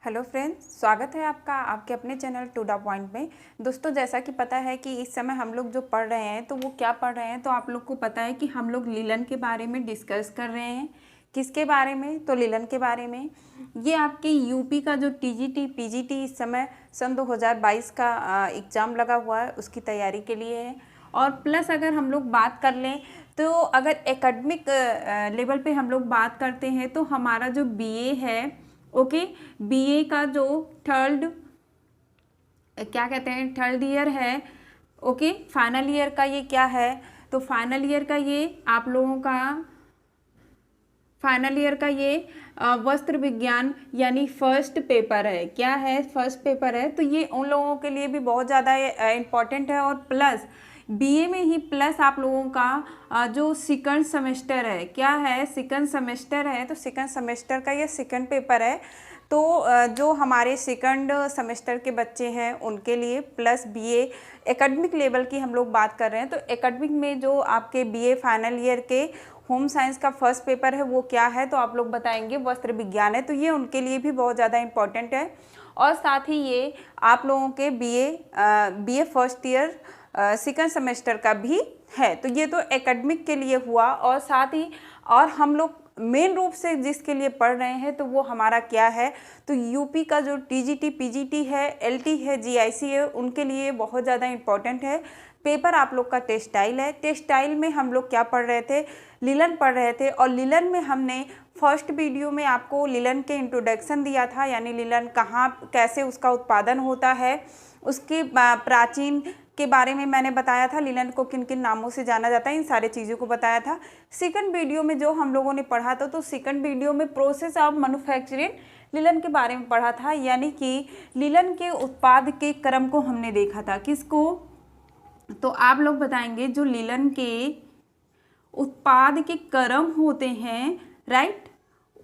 Hello friends, स्वागत है आपका आपके अपने चैनल टू द पॉइंट में। दोस्तों, जैसा कि पता है कि इस समय हम लोग जो पढ़ रहे हैं तो वो क्या पढ़ रहे हैं, तो आप लोग को पता है कि हम लोग लीलन के बारे में डिस्कस कर रहे हैं। किसके बारे में? तो लीलन के बारे में। ये आपके यूपी का जो टीजीटी पीजीटी इस समय सन 2022 का एग्ज़ाम लगा हुआ है, उसकी तैयारी के लिए है। और प्लस अगर हम लोग बात कर लें तो अगर एकेडमिक लेवल पे हम लोग बात करते हैं तो हमारा जो बीए है, ओके, बीए का जो थर्ड ईयर है, ओके, फाइनल ईयर का ये क्या है, तो फाइनल ईयर का ये आप लोगों का फाइनल ईयर का ये वस्त्र विज्ञान यानी फर्स्ट पेपर है। क्या है? फर्स्ट पेपर है। तो ये उन लोगों के लिए भी बहुत ज़्यादा इम्पॉर्टेंट है। और प्लस बीए में ही प्लस आप लोगों का जो सेकंड सेमेस्टर है, क्या है? सेकंड सेमेस्टर है। तो सेकंड सेमेस्टर का ये सेकंड पेपर है। तो जो हमारे सेकंड सेमेस्टर के बच्चे हैं उनके लिए प्लस बीए एकेडमिक लेवल की हम लोग बात कर रहे हैं। तो एकेडमिक में जो आपके बीए फाइनल ईयर के होम साइंस का फर्स्ट पेपर है वो क्या है, तो आप लोग बताएंगे वस्त्र विज्ञान है। तो ये उनके लिए भी बहुत ज़्यादा इम्पॉर्टेंट है। और साथ ही ये आप लोगों के BA first year second semester का भी है। तो ये तो एकेडमिक के लिए हुआ। और साथ ही और हम लोग मेन रूप से जिसके लिए पढ़ रहे हैं तो वो हमारा क्या है, तो यूपी का जो टीजीटी पीजीटी है, एलटी है, जीआईसी है, उनके लिए बहुत ज़्यादा इम्पॉर्टेंट है। पेपर आप लोग का टेक्सटाइल है। टेक्सटाइल में हम लोग क्या पढ़ रहे थे? लिलन पढ़ रहे थे। और लिलन में हमने फर्स्ट वीडियो में आपको लिलन के इंट्रोडक्शन दिया था, यानी लिलन कहाँ कैसे उसका उत्पादन होता है, उसके प्राचीन के बारे में मैंने बताया था, लिलन को किन किन नामों से जाना जाता है, इन सारे चीज़ों को बताया था। सेकंड वीडियो में जो हम लोगों ने पढ़ा था, तो सेकंड वीडियो में प्रोसेस ऑफ मैन्युफैक्चरिंग लिलन के बारे में पढ़ा था, यानी कि लिलन के उत्पाद के क्रम को हमने देखा था। किसको? तो आप लोग बताएंगे जो लिलन के उत्पाद के क्रम होते हैं, राइट,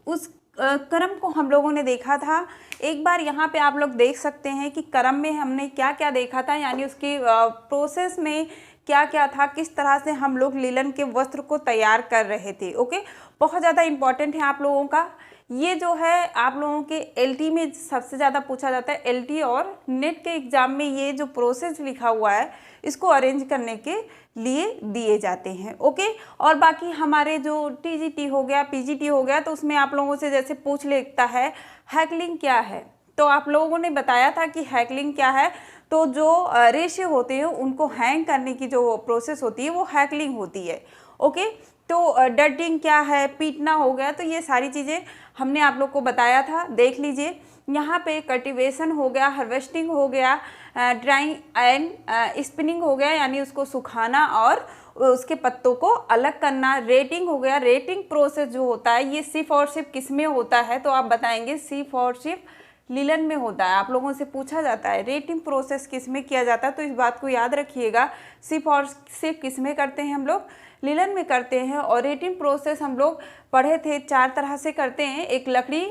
उस क्रम को हम लोगों ने देखा था। एक बार यहाँ पे आप लोग देख सकते हैं कि क्रम में हमने क्या क्या देखा था, यानी उसकी प्रोसेस में क्या क्या था, किस तरह से हम लोग लिलन के वस्त्र को तैयार कर रहे थे। ओके, बहुत ज़्यादा इम्पॉर्टेंट है आप लोगों का। ये जो है आप लोगों के एलटी में सबसे ज़्यादा पूछा जाता है। एलटी और नेट के एग्ज़ाम में ये जो प्रोसेस लिखा हुआ है इसको अरेंज करने के लिए दिए जाते हैं। ओके, और बाकी हमारे जो टीजीटी हो गया, पीजीटी हो गया, तो उसमें आप लोगों से जैसे पूछ लेता है हैकलिंग क्या है, तो आप लोगों ने बताया था कि हैकलिंग क्या है। तो जो रेशे होते हैं उनको हैंग करने की जो प्रोसेस होती है वो हैकलिंग होती है। ओके, तो डटिंग क्या है, पीटना हो गया, तो ये सारी चीज़ें हमने आप लोग को बताया था। देख लीजिए, यहाँ पे कल्टीवेशन हो गया, हार्वेस्टिंग हो गया, ड्राइंग एंड स्पिनिंग हो गया, यानी उसको सुखाना और उसके पत्तों को अलग करना। रेटिंग हो गया। रेटिंग प्रोसेस जो होता है ये सिर्फ और सिर्फ किस में होता है, तो आप बताएंगे सिर्फ और सिर्फ लिलन में होता है। आप लोगों से पूछा जाता है रेटिंग प्रोसेस किस में किया जाता है, तो इस बात को याद रखिएगा, सिर्फ और सिर्फ किस में करते हैं हम लोग? लिलन में करते हैं। और रेटिंग प्रोसेस हम लोग पढ़े थे 4 तरह से करते हैं। एक लकड़ी,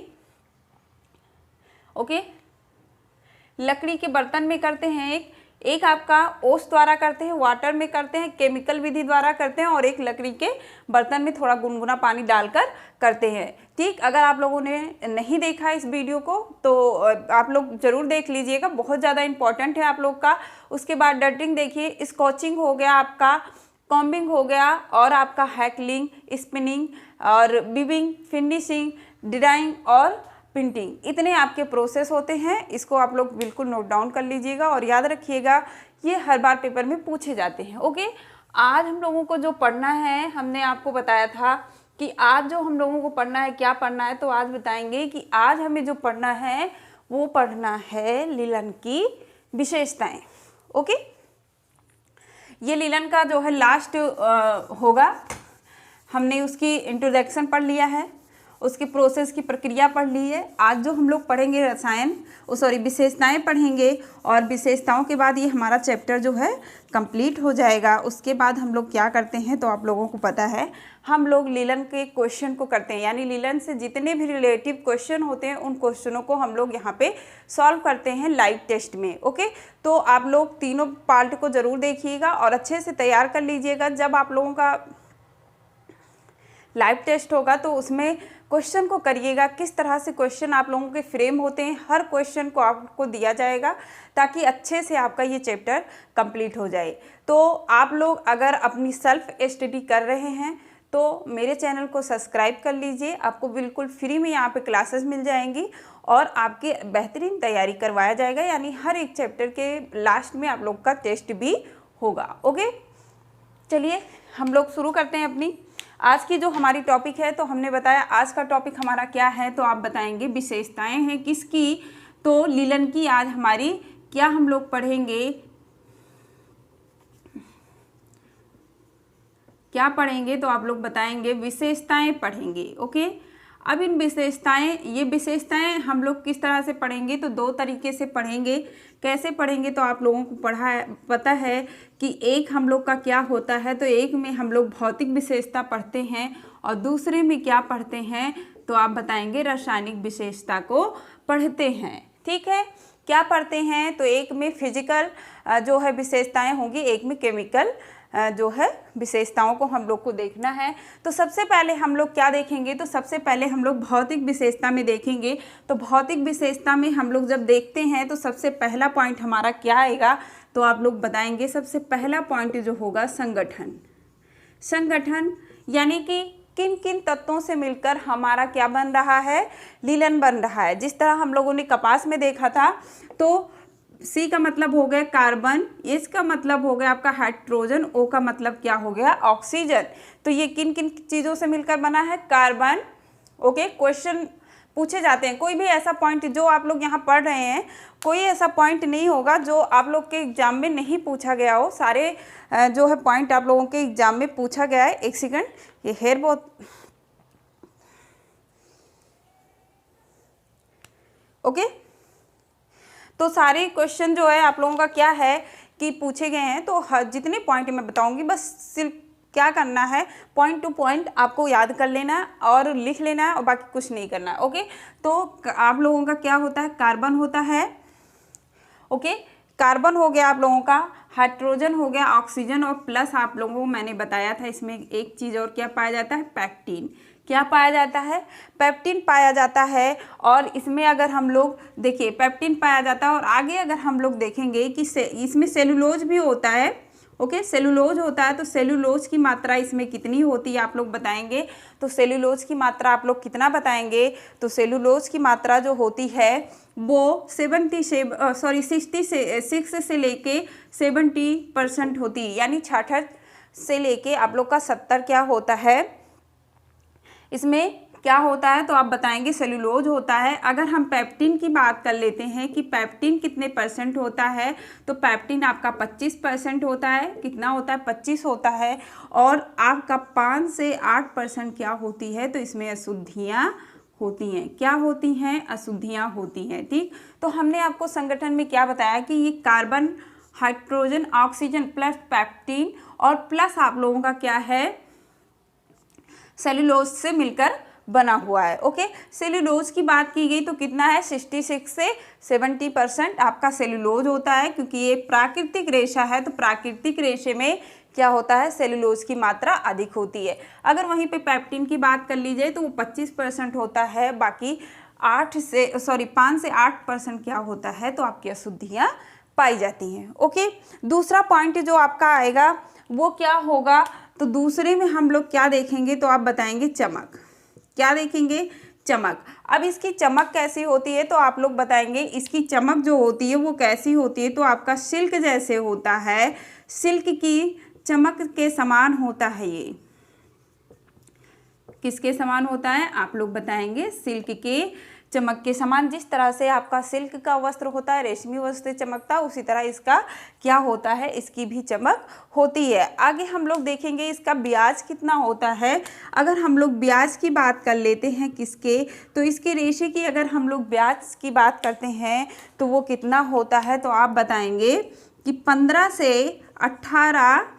ओके, लकड़ी के बर्तन में करते हैं, एक आपका ओस द्वारा करते हैं, वाटर में करते हैं, केमिकल विधि द्वारा करते हैं, और एक लकड़ी के बर्तन में थोड़ा गुनगुना पानी डालकर करते हैं। ठीक, अगर आप लोगों ने नहीं देखा इस वीडियो को तो आप लोग ज़रूर देख लीजिएगा, बहुत ज़्यादा इंपॉर्टेंट है आप लोग का। उसके बाद डटिंग देखिए, स्कॉचिंग हो गया आपका, कॉम्बिंग हो गया, और आपका हैकलिंग, स्पिनिंग और बीबिंग, फिनिशिंग, डिराइंग और प्रिंटिंग, इतने आपके प्रोसेस होते हैं। इसको आप लोग बिल्कुल नोट डाउन कर लीजिएगा और याद रखिएगा, ये हर बार पेपर में पूछे जाते हैं। ओके, आज हम लोगों को जो पढ़ना है, हमने आपको बताया था कि आज जो हम लोगों को पढ़ना है, क्या पढ़ना है, तो आज बताएंगे कि आज हमें जो पढ़ना है वो पढ़ना है लिलन की विशेषताएं। ओके, ये लिलन का जो है लास्ट होगा। हमने उसकी इंट्रोडक्शन पढ़ लिया है, उसकी प्रोसेस की प्रक्रिया पढ़ ली है। आज जो हम लोग पढ़ेंगे विशेषताएं पढ़ेंगे, और विशेषताओं के बाद ये हमारा चैप्टर जो है कंप्लीट हो जाएगा। उसके बाद हम लोग क्या करते हैं, तो आप लोगों को पता है हम लोग लिलन के क्वेश्चन को करते हैं, यानी लिलन से जितने भी रिलेटिव क्वेश्चन होते हैं उन क्वेश्चनों को हम लोग यहाँ पे सॉल्व करते हैं लाइव टेस्ट में। ओके, तो आप लोग तीनों पार्ट को ज़रूर देखिएगा और अच्छे से तैयार कर लीजिएगा। जब आप लोगों का लाइव टेस्ट होगा, तो उसमें क्वेश्चन को करिएगा, किस तरह से क्वेश्चन आप लोगों के फ्रेम होते हैं, हर क्वेश्चन को आपको दिया जाएगा ताकि अच्छे से आपका ये चैप्टर कंप्लीट हो जाए। तो आप लोग अगर अपनी सेल्फ स्टडी कर रहे हैं तो मेरे चैनल को सब्सक्राइब कर लीजिए, आपको बिल्कुल फ्री में यहाँ पे क्लासेस मिल जाएंगी और आपकी बेहतरीन तैयारी करवाया जाएगा, यानी हर एक चैप्टर के लास्ट में आप लोग का टेस्ट भी होगा। ओके, चलिए हम लोग शुरू करते हैं अपनी आज की जो हमारी टॉपिक है। तो हमने बताया आज का टॉपिक हमारा क्या है, तो आप बताएंगे विशेषताएं हैं किसकी, तो लीलन की आज हमारी क्या हम लोग पढ़ेंगे, क्या पढ़ेंगे, तो आप लोग बताएंगे विशेषताएं पढ़ेंगे। ओके, अब इन ये विशेषताएं हम लोग किस तरह से पढ़ेंगे, तो दो तरीके से पढ़ेंगे। कैसे पढ़ेंगे, तो आप लोगों को पता है कि एक हम लोग का क्या होता है, तो एक में हम लोग भौतिक विशेषता पढ़ते हैं और दूसरे में क्या पढ़ते हैं, तो आप बताएंगे रासायनिक विशेषता को पढ़ते हैं। ठीक है, क्या पढ़ते हैं, तो एक में फिजिकल जो है विशेषताएं होंगी, एक में केमिकल जो है विशेषताओं को हम लोग को देखना है। तो सबसे पहले हम लोग क्या देखेंगे, तो सबसे पहले हम लोग भौतिक विशेषता में देखेंगे। तो भौतिक विशेषता में हम लोग जब देखते हैं तो सबसे पहला पॉइंट हमारा क्या आएगा, तो आप लोग बताएंगे सबसे पहला पॉइंट जो होगा संगठन। संगठन यानी कि किन किन तत्वों से मिलकर हमारा क्या बन रहा है, लीलन बन रहा है। जिस तरह हम लोगों ने कपास में देखा था, तो सी का मतलब हो गया कार्बन, एच का मतलब हो गया आपका हाइड्रोजन, ओ का मतलब क्या हो गया ऑक्सीजन। तो ये किन किन चीज़ों से मिलकर बना है, कार्बन। ओके, क्वेश्चन पूछे जाते हैं, कोई भी ऐसा पॉइंट जो आप लोग यहाँ पढ़ रहे हैं, कोई ऐसा पॉइंट नहीं होगा जो आप लोग के एग्जाम में नहीं पूछा गया हो। सारे जो है पॉइंट आप लोगों के एग्जाम में पूछा गया है। एक सेकंड, ये हेयर बहुत ओके, तो सारे क्वेश्चन जो है आप लोगों का क्या है कि पूछे गए हैं। तो जितने पॉइंट मैं बताऊंगी बस सिर्फ क्या करना है, पॉइंट टू पॉइंट आपको याद कर लेना है और लिख लेना है और बाकी कुछ नहीं करना है। ओके, तो आप लोगों का क्या होता है, कार्बन होता है। ओके, कार्बन हो गया आप लोगों का, हाइड्रोजन हो गया, ऑक्सीजन, और प्लस आप लोगों को मैंने बताया था इसमें एक चीज़ और क्या पाया जाता है, पैक्टीन। क्या पाया जाता है, पेप्टिन पाया जाता है। और इसमें अगर हम लोग देखिए पेप्टिन पाया जाता है, और आगे अगर हम लोग देखेंगे कि इसमें सेलुलोज भी होता है। ओके, सेलुलोज होता है, तो सेलुलोज की मात्रा इसमें कितनी होती है आप लोग बताएंगे। तो सेलुलोज की मात्रा आप लोग कितना बताएंगे, तो सेलुलोज की मात्रा जो होती है वो 66 से लेके 70% होती है, यानी 66 से लेके आप लोग का 70 क्या होता है, इसमें क्या होता है, तो आप बताएंगे सेलुलोज होता है। अगर हम पेप्टिन की बात कर लेते हैं कि पेप्टिन कितने परसेंट होता है, तो पेप्टिन आपका 25% होता है। कितना होता है, 25 होता है। और आपका 5 से 8% क्या होती है, तो इसमें अशुद्धियाँ होती हैं। क्या होती हैं, अशुद्धियाँ होती हैं। ठीक, तो हमने आपको संगठन में क्या बताया कि ये कार्बन, हाइड्रोजन, ऑक्सीजन प्लस पेप्टिन और प्लस आप लोगों का क्या है, सेलुलोज से मिलकर बना हुआ है। ओके, सेलुलोज की बात की गई तो कितना है, 66 से 70% आपका सेलुलोज होता है, क्योंकि ये प्राकृतिक रेशा है। तो प्राकृतिक रेशे में क्या होता है, सेलुलोज की मात्रा अधिक होती है। अगर वहीं पे पेप्टिन की बात कर ली जाए तो वो 25% होता है, बाकी 5 से 8% क्या होता है, तो आपकी अशुद्धियाँ पाई जाती हैं। ओके, दूसरा पॉइंट जो आपका आएगा वो क्या होगा, तो दूसरे में हम लोग क्या देखेंगे, तो आप बताएंगे चमक। क्या देखेंगे, चमक। अब इसकी चमक कैसी होती है, तो आप लोग बताएंगे इसकी चमक जो होती है वो कैसी होती है, तो आपका सिल्क जैसे होता है, सिल्क की चमक के समान होता है। ये किसके समान होता है, आप लोग बताएंगे सिल्क के चमक के समान। जिस तरह से आपका सिल्क का वस्त्र होता है, रेशमी वस्त्र चमकता, उसी तरह इसका क्या होता है, इसकी भी चमक होती है। आगे हम लोग देखेंगे इसका ब्याज कितना होता है। अगर हम लोग ब्याज की बात कर लेते हैं किसके, तो इसके रेशे की अगर हम लोग ब्याज की बात करते हैं तो वो कितना होता है, तो आप बताएंगे कि 15 से 18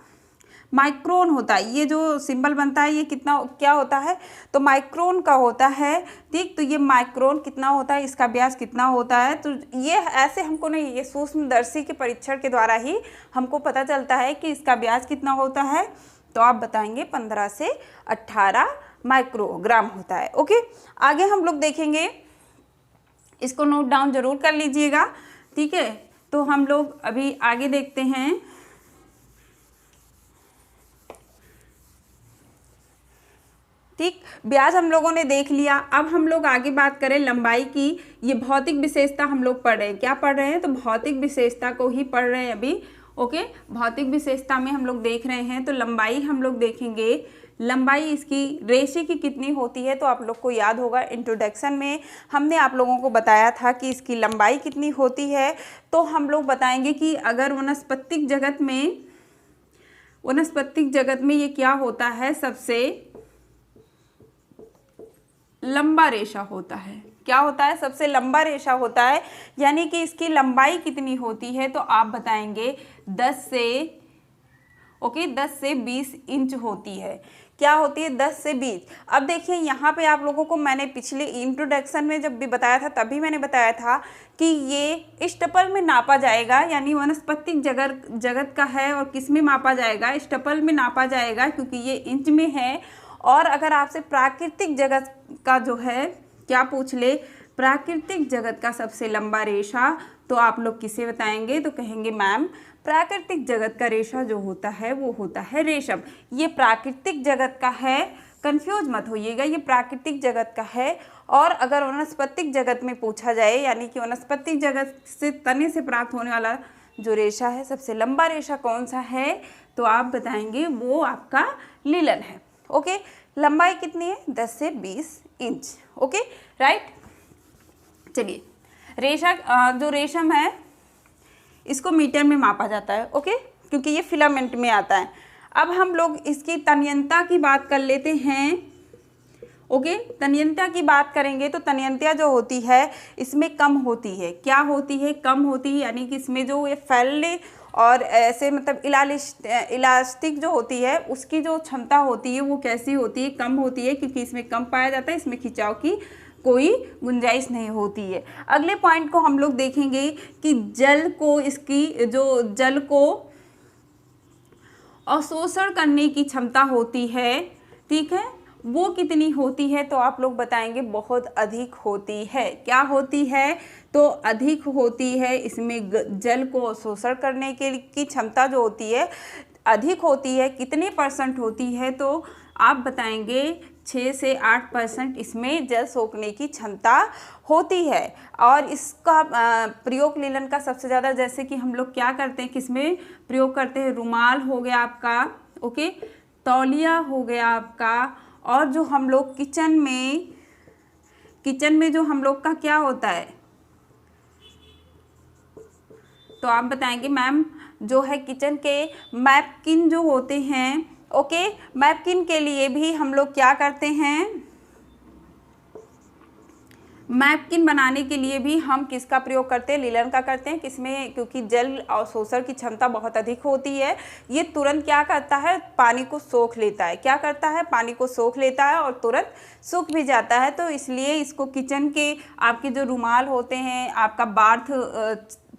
माइक्रोन होता है। ये जो सिंबल बनता है ये कितना क्या होता है, तो माइक्रोन का होता है। ठीक, तो ये माइक्रोन कितना होता है, इसका व्यास कितना होता है, तो ये ऐसे हमको नहीं, ये सूक्ष्मदर्शी के परीक्षण के द्वारा ही हमको पता चलता है कि इसका व्यास कितना होता है। तो आप बताएंगे 15 से 18 माइक्रोग्राम होता है। ओके, आगे हम लोग देखेंगे, इसको नोट डाउन जरूर कर लीजिएगा, ठीक है। तो हम लोग अभी आगे देखते हैं। ठीक, ब्याज हम लोगों ने देख लिया। अब हम लोग आगे बात करें लंबाई की। ये भौतिक विशेषता हम लोग पढ़ रहे हैं, क्या पढ़ रहे हैं, तो भौतिक विशेषता को ही पढ़ रहे हैं अभी। ओके, भौतिक विशेषता में हम लोग देख रहे हैं, तो लंबाई हम लोग देखेंगे। लंबाई इसकी रेशे की कितनी होती है, तो आप लोग को याद होगा इंट्रोडक्शन में हमने आप लोगों को बताया था कि इसकी लंबाई कितनी होती है। तो हम लोग बताएंगे कि अगर वनस्पतिक जगत में ये क्या होता है, सबसे लंबा रेशा होता है। क्या होता है, सबसे लंबा रेशा होता है, यानी कि इसकी लंबाई कितनी होती है, तो आप बताएंगे 10 से 20 इंच होती है। क्या होती है, 10 से 20। अब देखिए यहाँ पे आप लोगों को मैंने पिछले इंट्रोडक्शन में जब भी बताया था, तभी मैंने बताया था कि ये स्टपल में नापा जाएगा, यानी वनस्पतिक जगत का है, और किस में मापा जाएगा, स्टपल में नापा जाएगा, क्योंकि ये इंच में है। और अगर आपसे प्राकृतिक जगत का जो है क्या पूछ ले, प्राकृतिक जगत का सबसे लंबा रेशा, तो आप लोग किसे बताएंगे, तो कहेंगे मैम प्राकृतिक जगत का रेशा जो होता है वो होता है रेशम। ये प्राकृतिक जगत का है, कंफ्यूज मत होइएगा, ये प्राकृतिक जगत का है। और अगर वनस्पतिक जगत में पूछा जाए, यानी कि वनस्पतिक जगत से तने से प्राप्त होने वाला जो रेशा है, सबसे लंबा रेशा कौन सा है, तो आप बताएंगे वो आपका लीलन है। ओके, लंबाई कितनी है, 10 से 20 इंच। Okay, right. चलिए, रेशा जो रेशम है इसको मीटर में मापा जाता है। ओके, क्योंकि ये फिलामेंट में आता है। अब हम लोग इसकी तन्यता की बात कर लेते हैं। ओके, तन्यता की बात करेंगे तो तन्यता जो होती है इसमें कम होती है। क्या होती है, कम होती है, यानी कि इसमें जो ये फैलने और ऐसे मतलब इलास्टिक जो होती है उसकी जो क्षमता होती है वो कैसी होती है, कम होती है, क्योंकि इसमें कम पाया जाता है, इसमें खिंचाव की कोई गुंजाइश नहीं होती है। अगले पॉइंट को हम लोग देखेंगे कि जल को अवशोषण करने की क्षमता होती है, ठीक है, वो कितनी होती है, तो आप लोग बताएंगे बहुत अधिक होती है। क्या होती है, तो अधिक होती है। इसमें जल को अवशोषण करने की क्षमता जो होती है अधिक होती है। कितने % होती है, तो आप बताएंगे 6 से 8% इसमें जल सोखने की क्षमता होती है। और इसका प्रयोग लीलन का सबसे ज़्यादा, जैसे कि हम लोग क्या करते हैं, किसमें प्रयोग करते हैं, रुमाल हो गया आपका, ओके, तौलिया हो गया आपका, और जो हम लोग किचन में जो हम लोग का क्या होता है, तो आप बताएंगे मैम जो है किचन के नैपकिन जो होते हैं। ओके, नैपकिन के लिए भी हम लोग क्या करते हैं, नैपकिन बनाने के लिए भी हम किसका प्रयोग करते हैं, लीलन का करते हैं। किसमें, क्योंकि जल अवशोषण की क्षमता बहुत अधिक होती है। ये तुरंत क्या करता है, पानी को सोख लेता है। क्या करता है, पानी को सोख लेता है और तुरंत सूख भी जाता है। तो इसलिए इसको किचन के आपके जो रुमाल होते हैं, आपका बार्थ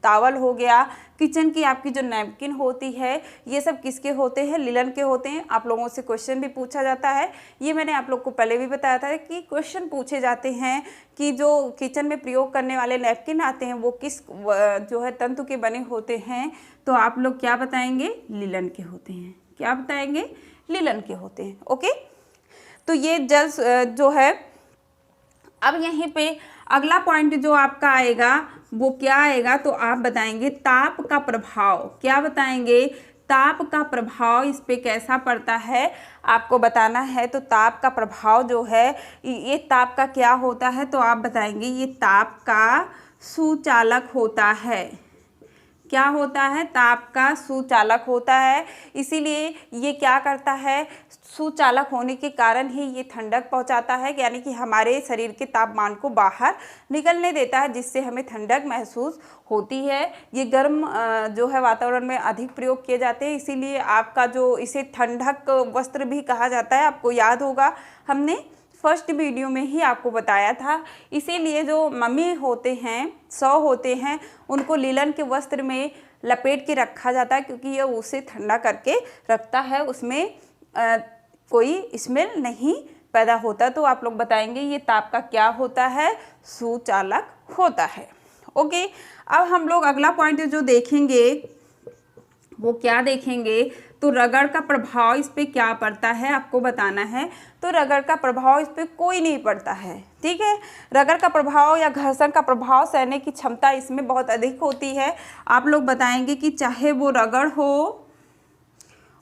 टावल हो गया, किचन की आपकी जो नैपकिन होती है, ये सब किसके होते हैं, लीलन के होते हैं। आप लोगों से क्वेश्चन भी पूछा जाता है, ये मैंने आप लोग को पहले भी बताया था कि क्वेश्चन पूछे जाते हैं कि जो किचन में प्रयोग करने वाले नैपकिन आते हैं वो किस जो है तंतु के बने होते हैं, तो आप लोग क्या बताएंगे, लीलन के होते हैं। क्या बताएंगे, लीलन के होते हैं। ओके, तो ये जल जो है, अब यहीं पे अगला पॉइंट जो आपका आएगा वो क्या आएगा, तो आप बताएंगे ताप का प्रभाव। क्या बताएंगे, ताप का प्रभाव इस पे कैसा पड़ता है आपको बताना है। तो ताप का प्रभाव जो है, ये ताप का क्या होता है, तो आप बताएंगे ये ताप का सुचालक होता है। क्या होता है, ताप का सुचालक होता है। इसीलिए ये क्या करता है, सुचालक होने के कारण ही ये ठंडक पहुंचाता है, यानी कि हमारे शरीर के तापमान को बाहर निकलने देता है, जिससे हमें ठंडक महसूस होती है। ये गर्म जो है वातावरण में अधिक प्रयोग किए जाते हैं, इसीलिए आपका जो इसे ठंडक वस्त्र भी कहा जाता है। आपको याद होगा हमने फर्स्ट वीडियो में ही आपको बताया था। इसीलिए जो मम्मी होते हैं, 100 होते हैं, उनको लीलन के वस्त्र में लपेट के रखा जाता है, क्योंकि ये उसे ठंडा करके रखता है, उसमें कोई स्मेल नहीं पैदा होता है तो आप लोग बताएंगे ये ताप का क्या होता है, सुचालक होता है। ओके, अब हम लोग अगला पॉइंट जो देखेंगे वो क्या देखेंगे, तो रगड़ का प्रभाव इस पे क्या पड़ता है आपको बताना है। तो रगड़ का प्रभाव इस पे कोई नहीं पड़ता है, ठीक है। रगड़ का प्रभाव या घर्षण का प्रभाव सहने की क्षमता इसमें बहुत अधिक होती है। आप लोग बताएंगे कि चाहे वो रगड़ हो,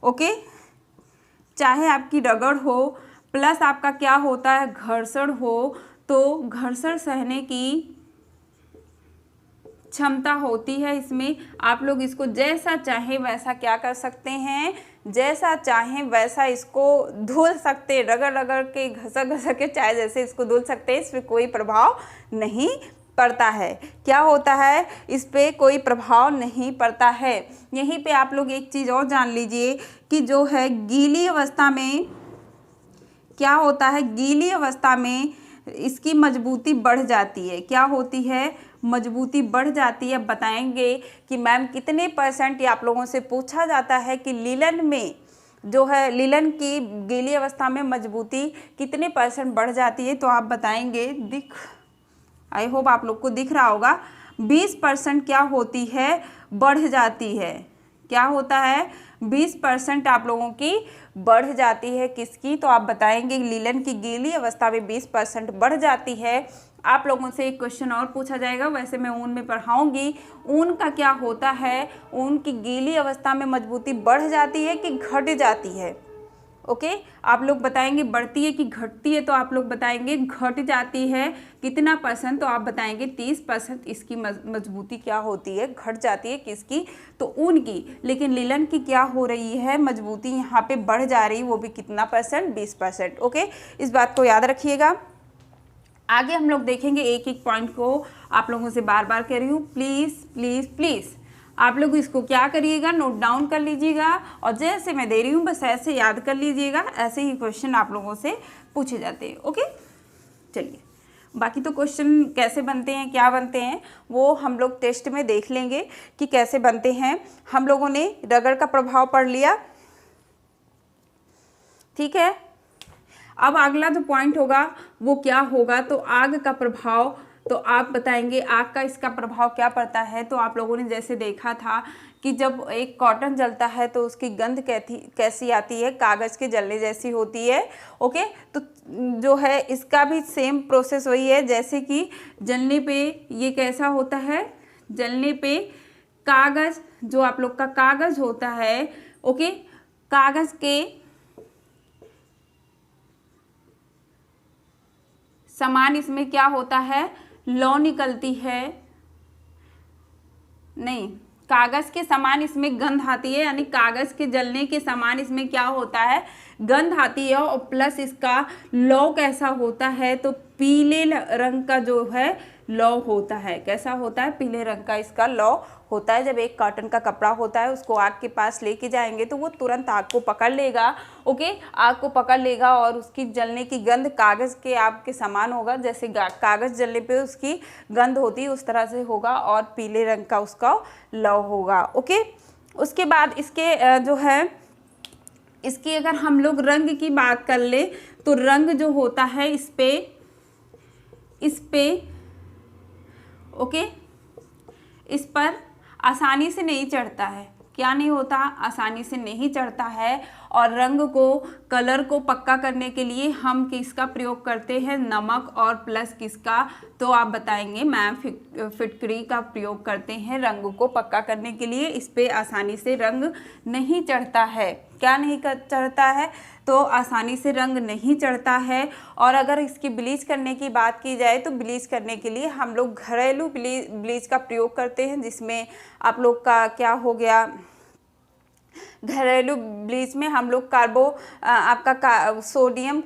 ओके, चाहे आपकी रगड़ हो प्लस आपका क्या होता है घर्षण हो, तो घर्षण सहने की क्षमता होती है इसमें। आप लोग इसको जैसा चाहें वैसा क्या कर सकते हैं, जैसा चाहें वैसा इसको धुल सकते, रगड़ रगड़ के घसक के चाहे जैसे इसको धुल सकते हैं, इस पर कोई प्रभाव नहीं पड़ता है। क्या होता है, इस पे कोई प्रभाव नहीं पड़ता है। यहीं पे आप लोग एक चीज़ और जान लीजिए कि जो है गीली अवस्था में क्या होता है, गीली अवस्था में इसकी मजबूती बढ़ जाती है। क्या होती है, मजबूती बढ़ जाती है। बताएंगे कि मैम कितने %, ये आप लोगों से पूछा जाता है कि लीलन में जो है लीलन की गीली अवस्था में मजबूती कितने % बढ़ जाती है, तो आप बताएंगे, आई होप आप लोग को दिख रहा होगा, 20% क्या होती है, बढ़ जाती है। क्या होता है, 20% आप लोगों की बढ़ जाती है। किसकी, तो आप बताएंगे लीलन की गीली अवस्था में 20% बढ़ जाती है। आप लोगों से एक क्वेश्चन और पूछा जाएगा, वैसे मैं ऊन में पढ़ाऊंगी, ऊन का क्या होता है, ऊन की गीली अवस्था में मजबूती बढ़ जाती है कि घट जाती है। ओके, आप लोग बताएंगे बढ़ती है कि घटती है, तो आप लोग बताएंगे घट जाती है। कितना %, तो आप बताएंगे 30% इसकी मजबूती क्या होती है, घट जाती है। किसकी, तो ऊन की। लेकिन लीलन की क्या हो रही है, मजबूती यहाँ पे बढ़ जा रही, वो भी कितना %, 20%। ओके, इस बात को याद रखिएगा। आगे हम लोग देखेंगे एक एक पॉइंट को, आप लोगों से बार बार कह रही हूँ, प्लीज़ प्लीज़ प्लीज़ आप लोग इसको क्या करिएगा, नोट डाउन कर लीजिएगा, और जैसे मैं दे रही हूँ बस ऐसे याद कर लीजिएगा। ऐसे ही क्वेश्चन आप लोगों से पूछे जाते हैं। ओके, चलिए, बाकी तो क्वेश्चन कैसे बनते हैं, क्या बनते हैं, वो हम लोग टेस्ट में देख लेंगे कि कैसे बनते हैं। हम लोगों ने रगड़ का प्रभाव पढ़ लिया, ठीक है। अब अगला जो पॉइंट होगा वो क्या होगा, तो आग का प्रभाव। तो आप बताएंगे आग का इसका प्रभाव क्या पड़ता है। तो आप लोगों ने जैसे देखा था कि जब एक कॉटन जलता है तो उसकी गंध कैसी आती है, कागज़ के जलने जैसी होती है। ओके, तो जो है इसका भी सेम प्रोसेस वही है, जैसे कि जलने पे ये कैसा होता है, जलने पे कागज़, जो आप लोग का कागज़ होता है, ओके, कागज़ के समान इसमें क्या होता है, लौ निकलती है, नहीं, कागज़ के समान इसमें गंध आती है, यानी कागज़ के जलने के समान इसमें क्या होता है, गंध आती है। और प्लस इसका लौ कैसा होता है, तो पीले रंग का जो है लौ होता है। कैसा होता है, पीले रंग का इसका लौ होता है। जब एक कॉटन का कपड़ा होता है उसको आग के पास लेके जाएंगे तो वो तुरंत आग को पकड़ लेगा। ओके, आग को पकड़ लेगा और उसकी जलने की गंध कागज़ के आग के समान होगा। जैसे कागज़ जलने पे उसकी गंध होती है उस तरह से होगा, और पीले रंग का उसका लौ होगा। ओके, उसके बाद इसके जो है इसकी अगर हम लोग रंग की बात कर ले तो रंग जो होता है इस पे ओके, इस पर आसानी से नहीं चढ़ता है। क्या नहीं होता, आसानी से नहीं चढ़ता है। और रंग को, कलर को पक्का करने के लिए हम किसका प्रयोग करते हैं, नमक, और प्लस किसका, तो आप बताएंगे मैम फिटकरी का प्रयोग करते हैं रंग को पक्का करने के लिए। इस पे आसानी से रंग नहीं चढ़ता है। क्या नहीं चढ़ता है, तो आसानी से रंग नहीं चढ़ता है। और अगर इसकी ब्लीच करने की बात की जाए तो ब्लीच करने के लिए हम लोग घरेलू ब्लीच का प्रयोग करते हैं, जिसमें आप लोग का क्या हो गया, घरेलू ब्लीच में हम लोग सोडियम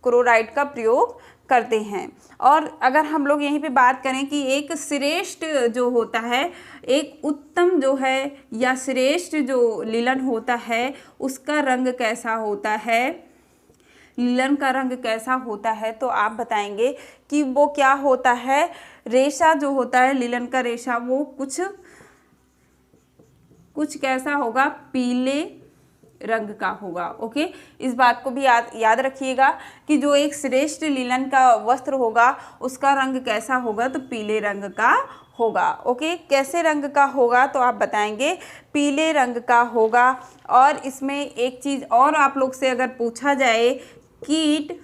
क्लोराइड का प्रयोग करते हैं। और अगर हम लोग यहीं पे बात करें कि एक श्रेष्ठ जो होता है, एक उत्तम जो है या श्रेष्ठ जो लीलन होता है उसका रंग कैसा होता है, लीलन का रंग कैसा होता है, तो आप बताएंगे कि वो क्या होता है, रेशा जो होता है लीलन का रेशा वो कुछ कैसा होगा, पीले रंग का होगा। ओके, इस बात को भी याद रखिएगा कि जो एक श्रेष्ठ लीलन का वस्त्र होगा उसका रंग कैसा होगा, तो पीले रंग का होगा। ओके, कैसे रंग का होगा, तो आप बताएंगे पीले रंग का होगा। और इसमें एक चीज़ और आप लोग से अगर पूछा जाए, कीट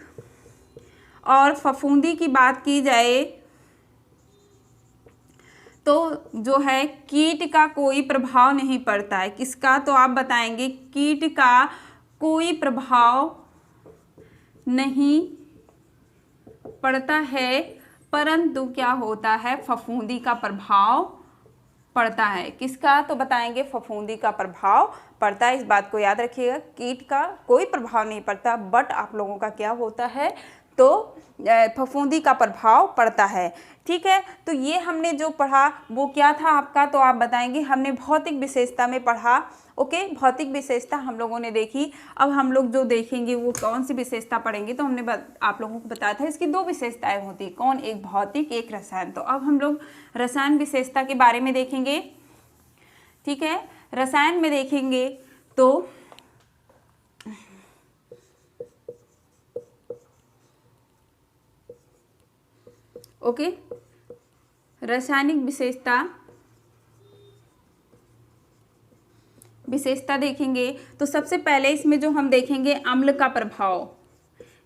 और फफूंदी की बात की जाए तो जो है कीट का कोई प्रभाव नहीं पड़ता है। किसका, तो आप बताएंगे कीट का कोई प्रभाव नहीं पड़ता है, परंतु क्या होता है, फफूंदी का प्रभाव पड़ता है। किसका, तो बताएंगे फफूंदी का प्रभाव पड़ता है। इस बात को याद रखिएगा, कीट का कोई प्रभाव नहीं पड़ता, बट आप लोगों का क्या होता है, तो फफूंदी का प्रभाव पड़ता है। ठीक है, तो ये हमने जो पढ़ा वो क्या था आपका, तो आप बताएंगे हमने भौतिक विशेषता में पढ़ा। ओके, भौतिक विशेषता हम लोगों ने देखी। अब हम लोग जो देखेंगे वो कौन सी विशेषता पढ़ेंगे, तो हमने आप लोगों को बताया था इसकी 2 विशेषताएं होती, कौन, एक भौतिक एक रसायन। तो अब हम लोग रसायन विशेषता के बारे में देखेंगे। ठीक है, रसायन में देखेंगे तो ओके, रासायनिक विशेषता देखेंगे तो सबसे पहले इसमें जो हम देखेंगे अम्ल का प्रभाव।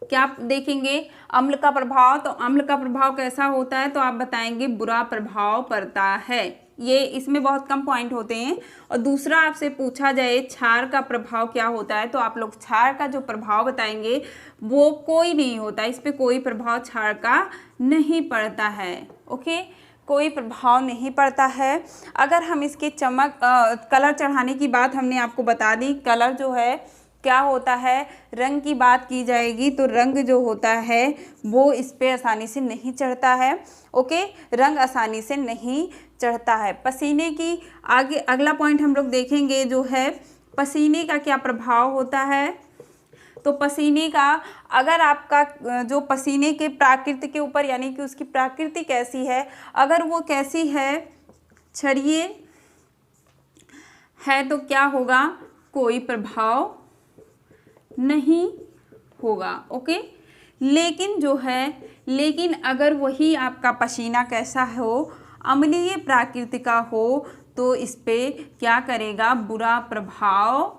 क्या देखेंगे, अम्ल का प्रभाव। तो अम्ल का प्रभाव कैसा होता है, तो आप बताएंगे बुरा प्रभाव पड़ता है। ये इसमें बहुत कम पॉइंट होते हैं। और दूसरा आपसे पूछा जाए क्षार का प्रभाव क्या होता है, तो आप लोग क्षार का जो प्रभाव बताएंगे वो कोई नहीं होता, इस पर कोई प्रभाव क्षार का नहीं पड़ता है। ओके, कोई प्रभाव नहीं पड़ता है। अगर हम इसके कलर चढ़ाने की बात हमने आपको बता दी, कलर जो है क्या होता है, रंग की बात की जाएगी तो रंग जो होता है वो इस पे आसानी से नहीं चढ़ता है। ओके, रंग आसानी से नहीं चढ़ता है। पसीने की आगे अगला पॉइंट हम लोग देखेंगे जो है पसीने का क्या प्रभाव होता है। तो पसीने का, अगर आपका जो पसीने के प्राकृति के ऊपर यानी कि उसकी प्रकृति कैसी है, अगर वो कैसी है, क्षारीय है, तो क्या होगा, कोई प्रभाव नहीं होगा। ओके, लेकिन अगर वही आपका पसीना कैसा हो, अम्लीय प्रकृति का हो, तो इस पे क्या करेगा, बुरा प्रभाव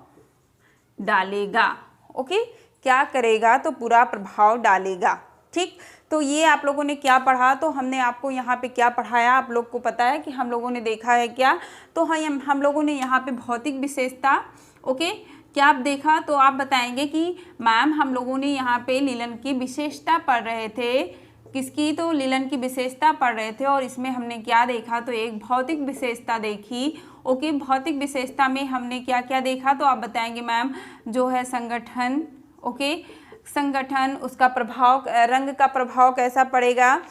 डालेगा। ओके, क्या करेगा, तो बुरा प्रभाव डालेगा। ठीक, तो ये आप लोगों ने क्या पढ़ा, तो हमने आपको यहाँ पे क्या पढ़ाया, आप लोग को पता है कि हम लोगों ने देखा है क्या, तो हम लोगों ने यहाँ पे भौतिक विशेषता, ओके, क्या आप देखा, तो आप बताएंगे कि मैम हम लोगों ने यहाँ पे लीलन की विशेषता पढ़ रहे थे। किसकी, तो लीलन की विशेषता पढ़ रहे थे और इसमें हमने क्या देखा, तो एक भौतिक विशेषता देखी। ओके, भौतिक विशेषता में हमने क्या क्या देखा, तो आप बताएंगे मैम जो है संगठन। ओके, संगठन, उसका प्रभाव, रंग का प्रभाव कैसा पड़ेगा।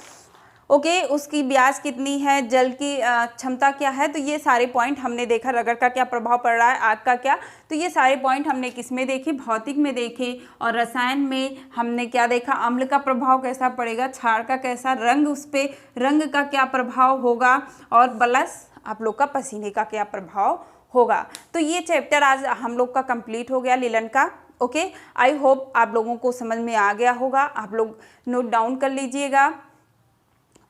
ओके, उसकी ब्याज कितनी है, जल की क्षमता क्या है, तो ये सारे पॉइंट हमने देखा। रगड़ का क्या प्रभाव पड़ रहा है, आग का क्या, तो ये सारे पॉइंट हमने किस में देखे, भौतिक में देखे। और रसायन में हमने क्या देखा, अम्ल का प्रभाव कैसा पड़ेगा, क्षार का कैसा, रंग, उस पर रंग का क्या प्रभाव होगा, और प्लस आप लोग का पसीने का क्या प्रभाव होगा। तो ये चैप्टर आज हम लोग का कंप्लीट हो गया लीलन का। ओके, आई होप आप लोगों को समझ में आ गया होगा। आप लोग नोट डाउन कर लीजिएगा।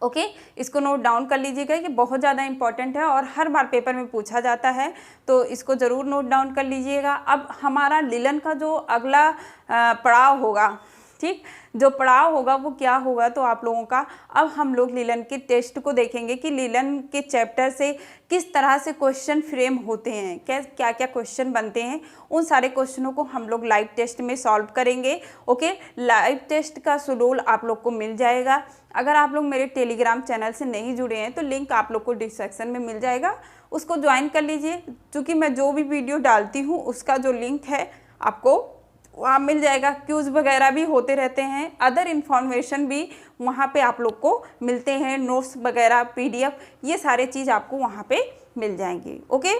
ओके, इसको नोट डाउन कर लीजिएगा, ये बहुत ज़्यादा इंपॉर्टेंट है और हर बार पेपर में पूछा जाता है, तो इसको ज़रूर नोट डाउन कर लीजिएगा। अब हमारा लीलन का जो अगला पड़ाव होगा, ठीक, जो पड़ाव होगा वो क्या होगा, तो आप लोगों का अब हम लोग लीलन के टेस्ट को देखेंगे कि लीलन के चैप्टर से किस तरह से क्वेश्चन फ्रेम होते हैं, क्या क्या क्वेश्चन बनते हैं। उन सारे क्वेश्चनों को हम लोग लाइव टेस्ट में सॉल्व करेंगे। ओके, लाइव टेस्ट का शेड्यूल आप लोग को मिल जाएगा। अगर आप लोग मेरे टेलीग्राम चैनल से नहीं जुड़े हैं तो लिंक आप लोग को डिस्क्रिप्शन में मिल जाएगा, उसको ज्वाइन कर लीजिए। क्योंकि मैं जो भी वीडियो डालती हूँ उसका जो लिंक है आपको वहाँ मिल जाएगा। क्यूज़ वगैरह भी होते रहते हैं, अदर इन्फॉर्मेशन भी वहाँ पे आप लोग को मिलते हैं, नोट्स वगैरह, पीडीएफ, ये सारे चीज़ आपको वहाँ पे मिल जाएंगी। ओके,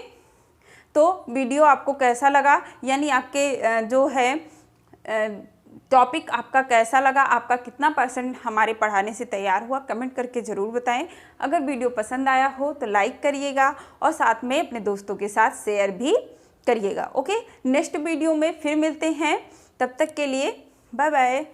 तो वीडियो आपको कैसा लगा, यानी आपके जो है टॉपिक आपका कैसा लगा, आपका कितना % हमारे पढ़ाने से तैयार हुआ, कमेंट करके ज़रूर बताएं। अगर वीडियो पसंद आया हो तो लाइक करिएगा और साथ में अपने दोस्तों के साथ शेयर भी करिएगा। ओके, नेक्स्ट वीडियो में फिर मिलते हैं, तब तक के लिए बाय बाय।